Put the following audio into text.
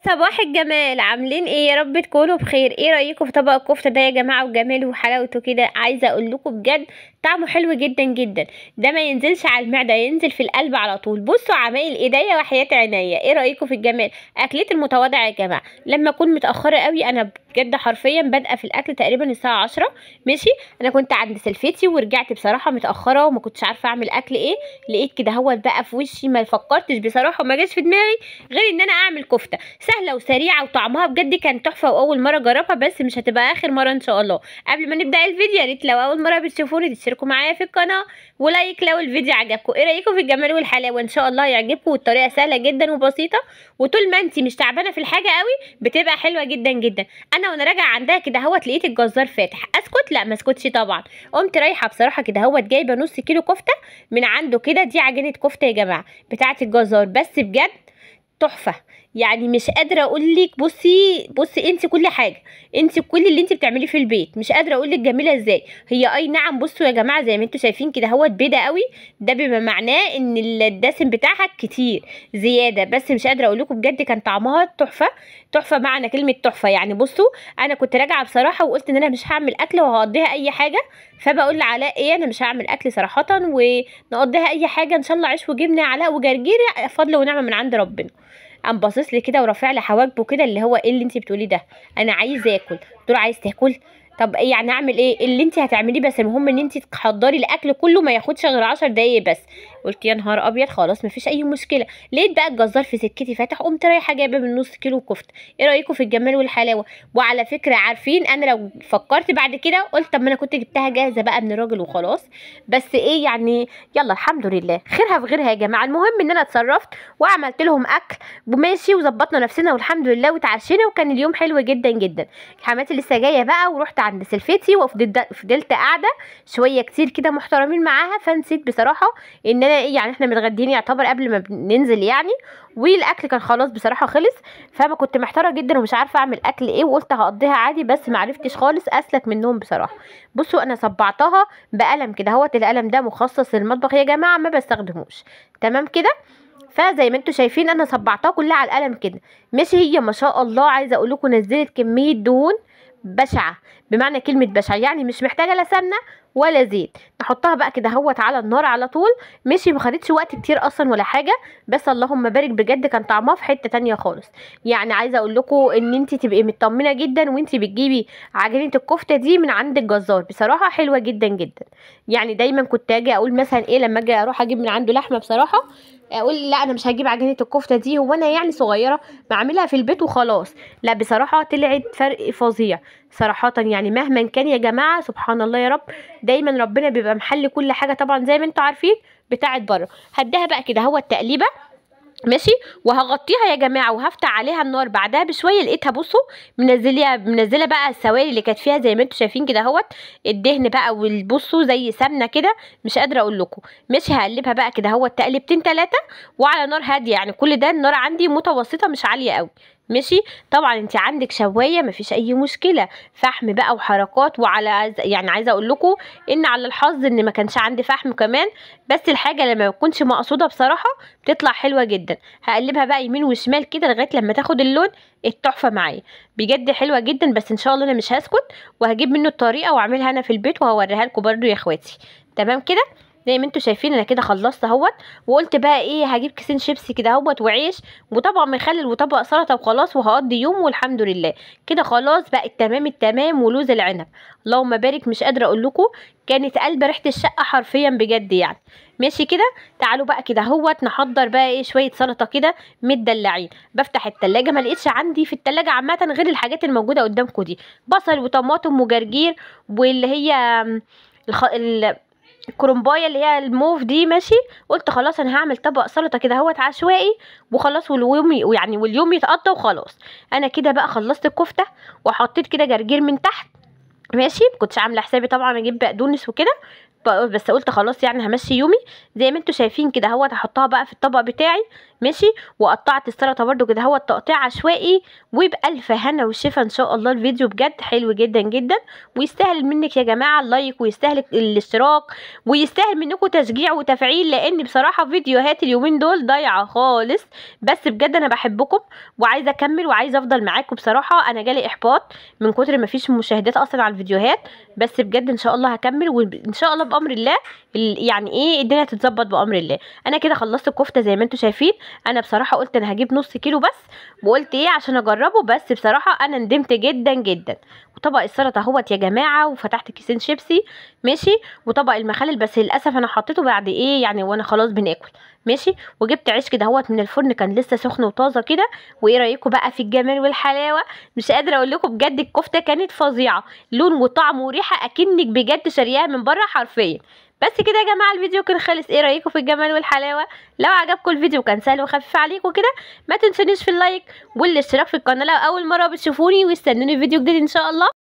صباح الجمال، عاملين ايه؟ يا رب تكونوا بخير. ايه رايكم في طبق الكفته ده يا جماعه؟ وجماله وحلاوته كده، عايزه اقول لكم بجد طعمه حلو جدا جدا. ده ما ينزلش على المعده، ينزل في القلب على طول. بصوا عمايل ايديا وحياه عينيا. ايه رايكم في الجمال؟ اكلتي المتواضعه يا جماعه. لما اكون متاخره قوي انا بجد حرفيا بادئه في الاكل تقريبا الساعه 10. ماشي. انا كنت عند سلفتي ورجعت بصراحه متاخره وما كنتش عارفه اعمل اكل ايه. لقيت كده هو بقى في وشي، ما فكرتش بصراحه وما جاش في دماغي غير ان انا اعمل كفته سهله وسريعه، وطعمها بجد كان تحفه، واول مره اجربها بس مش هتبقى اخر مره ان شاء الله. قبل ما نبدا الفيديو يا ريت لو اول مره بتشوفوني تشتركوا معايا في القناه ولايك لو الفيديو عجبكم. ايه رايكم في الجمال والحلاوه؟ ان شاء الله يعجبكم، والطريقه سهله جدا وبسيطه، وطول ما انت مش تعبانه في الحاجه قوي بتبقى حلوه جدا جدا. انا وانا راجعه عندها كده هوت لقيت الجزار فاتح. اسكت؟ لا ما اسكتش طبعا. قمت رايحه بصراحه كده هوت جايبه نص كيلو كفته من عنده كده. دي عجينه كفته يا جماعه بتاعه الجزار، بس بجد تحفه. يعني مش قادره اقول لك. بصي انت كل حاجه، انت كل اللي انت بتعمليه في البيت مش قادره اقول لك جميله ازاي هي. اي نعم، بصوا يا جماعه زي ما انتم شايفين كده هوت بيضه قوي. ده بما معناه ان الدسم بتاعها كتير زياده، بس مش قادره اقول لكم بجد كان طعمها تحفه. تحفه معنى كلمه تحفه. يعني بصوا، انا كنت راجعه بصراحه وقلت ان انا مش هعمل اكل وهقضيها اي حاجه. فبقول لعلاء ايه، انا مش هعمل اكل صراحه ونقضيها اي حاجه ان شاء الله عيش وجبنه علاء وجرجير، فضل ونعمه من عند ربنا. قام باصص لي كده ورافع لي حواجبه كده، اللي هو ايه اللي انت بتقوليه ده؟ انا عايز اكل. قلت له عايز تاكل؟ طب ايه يعني اعمل ايه اللي انت هتعمليه؟ بس المهم ان انت تحضري الاكل كله ما ياخدش غير 10 دقايق بس. قلت يا نهار ابيض، خلاص مفيش اي مشكله. لقيت بقى الجزار في سكتي فاتح، قمت رايحه جايبه من نص كيلو كفته. ايه رايكم في الجمال والحلاوه؟ وعلى فكره عارفين انا لو فكرت بعد كده قلت طب ما انا كنت جبتها جاهزه بقى من الراجل وخلاص. بس ايه يعني، يلا الحمد لله خيرها في غيرها يا جماعه. المهم ان انا اتصرفت وعملت لهم اكل وماشي وظبطنا نفسنا والحمد لله وتعشينا، وكان اليوم حلو جدا جدا. حماتي لسه جايه بقى، ورحت عند سلفتي وفضلت قاعده شويه كتير كده محترمين معاها. فنسيت بصراحه ان انا ايه، يعني احنا متغدين يعتبر قبل ما ننزل يعني، والاكل كان خلاص بصراحه خلص. فما كنت محتاره جدا ومش عارفه اعمل اكل ايه، وقلت هقضيها عادي، بس معرفتش خالص اسلك منهم بصراحه. بصوا انا صبعتها بقلم كده هوت. القلم ده مخصص للمطبخ يا جماعه، ما بستخدموش. تمام كده. فزي ما انتم شايفين انا صبعتها كلها على القلم كده. ماشي. هي ما شاء الله عايزه اقول لكم نزلت كميه دهون بشعه، بمعنى كلمه بشعه. يعني مش محتاجه لا سمنه ولا زيت. نحطها بقى كده هوت على النار على طول. ماشي. ما خدتش وقت كتير اصلا ولا حاجه، بس اللهم بارك بجد كان طعمها في حته تانية خالص. يعني عايزه اقول لكم ان انت تبقي مطمنه جدا وانت بتجيبي عجينه الكفته دي من عند الجزار. بصراحه حلوه جدا جدا. يعني دايما كنت اجي اقول مثلا ايه لما اجي اروح اجيب من عنده لحمه بصراحه، اقول لا انا مش هجيب عجينه الكفته دي، هو انا يعني صغيره بعملها في البيت وخلاص. لا بصراحه طلعت فرق فظيع صراحه. يعني مهما كان يا جماعه سبحان الله يا رب، دايما ربنا بيبقى محل كل حاجه طبعا زي ما انتوا عارفين بتاعت بره. هديها بقى كده هو التقليبه. ماشي. وهغطيها يا جماعه وهفتح عليها النار بعدها بشويه. لقيتها بصوا منزله بقى السوائل اللي كانت فيها زي ما انتم شايفين كده اهوت. الدهن بقى والبصوا زي سمنه كده، مش قادره اقول لكم. ماشي. هقلبها بقى كده اهوت تقلبتين 3 وعلى نار هاديه. يعني كل ده النار عندي متوسطه مش عاليه قوي. ماشي. طبعا انت عندك شوايه مفيش اي مشكله، فحم بقى وحركات. وعلى يعني عايزه اقول لكم ان على الحظ ان ما كانش عندي فحم كمان، بس الحاجه لما بتكونش مقصوده بصراحه بتطلع حلوه جدا. هقلبها بقى يمين وشمال كده لغايه لما تاخد اللون التحفه معايا. بجد حلوه جدا. بس ان شاء الله انا مش هسكت وهجيب منه الطريقه واعملها انا في البيت وهوريها لكم برده يا اخواتي. تمام كده. زي ما انتوا شايفين انا كده خلصت اهوت. وقلت بقى ايه، هجيب كيسين شيبسي كده اهوت وعيش وطبق مخلل وطبق سلطه وخلاص، وهقضي يوم والحمد لله. كده خلاص بقى التمام التمام. ولوز العنب اللهم بارك مش قادره اقول لكم، كانت قلبه ريحه الشقه حرفيا بجد يعني. ماشي كده. تعالوا بقى كده اهوت نحضر بقى ايه شويه سلطه كده مدلعين. بفح التلاجة ما لقيتش عندي في التلاجة عامه غير الحاجات الموجوده قدامكم دي، بصل وطماطم وجرجير واللي هي الخ... الكرنبايه اللي هي الموف دي. ماشي. قلت خلاص انا هعمل طبق سلطه كده اهوت عشوائي وخلاص، واليوم يتقضى وخلاص. انا كده بقى خلصت الكفته وحطيت كده جرجير من تحت. ماشي. كنتش عامله حسابي طبعا اجيب بقدونس وكده، بس قلت خلاص يعني همشي يومي. زي ما انتوا شايفين كده اهوت هحطها بقى في الطبق بتاعي. ماشي. وقطعت السلطه برده كده هو تقطيع عشوائي، وبألف هنا وشفا ان شاء الله. الفيديو بجد حلو جدا جدا، ويستاهل منك يا جماعه اللايك، ويستاهل الاشتراك، ويستاهل منكم تشجيع وتفعيل، لان بصراحه فيديوهات اليومين دول ضايعه خالص. بس بجد انا بحبكم وعايزه اكمل وعايزه افضل معاكم. بصراحه انا جالي احباط من كتر ما فيش مشاهدات اصلا على الفيديوهات، بس بجد ان شاء الله هكمل، وان شاء الله بامر الله يعني ايه الدنيا تتظبط بامر الله. انا كده خلصت الكفته زي ما انتم شايفين. انا بصراحه قلت انا هجيب نص كيلو بس، وقلت ايه عشان اجربه، بس بصراحه انا ندمت جدا جدا. وطبق السلطه اهوت يا جماعه، وفتحت كيسين شيبسي ماشي، وطبق المخلل بس للاسف انا حطيته بعد ايه يعني وانا خلاص بناكل ماشي. وجبت عيش كده اهوت من الفرن كان لسه سخن وطازه كده. وايه رايكم بقى في الجمال والحلاوه؟ مش قادره اقول لكم بجد الكفته كانت فظيعه، لون وطعم وريحه اكنك بجد شارياها من بره حرفيا. بس كده يا جماعه الفيديو كان خلص. ايه رايكم في الجمال والحلاوه؟ لو عجبكم الفيديو كان سهل وخفيف عليكم كده، ما تنسونيش في اللايك والاشتراك في القناه لو اول مره بتشوفوني، واستنوني في فيديو جديد ان شاء الله.